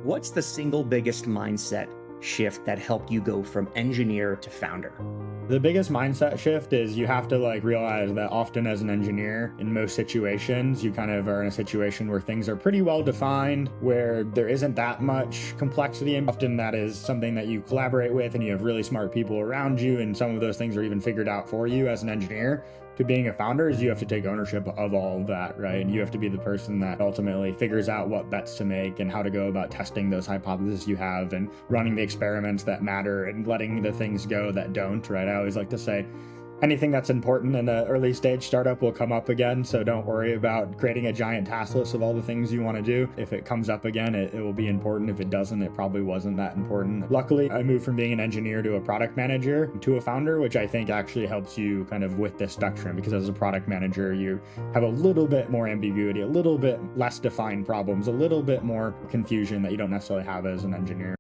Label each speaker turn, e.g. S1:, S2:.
S1: What's the single biggest mindset shift that helped you go from engineer to founder?
S2: The biggest mindset shift is you have to realize that often as an engineer, in most situations, you kind of are in a situation where things are pretty well defined, where there isn't that much complexity. And often that is something that you collaborate with and you have really smart people around you. And some of those things are even figured out for you as an engineer. To being a founder is you have to take ownership of all of that, right? And you have to be the person that ultimately figures out what bets to make and how to go about testing those hypotheses you have and running the experiments that matter and letting the things go that don't, right? I always like to say, anything that's important in an early stage startup will come up again. So don't worry about creating a giant task list of all the things you want to do. If it comes up again, it will be important. If it doesn't, it probably wasn't that important. Luckily, I moved from being an engineer to a product manager to a founder, which I think actually helps you kind of with this spectrum, because as a product manager, you have a little bit more ambiguity, a little bit less defined problems, a little bit more confusion that you don't necessarily have as an engineer.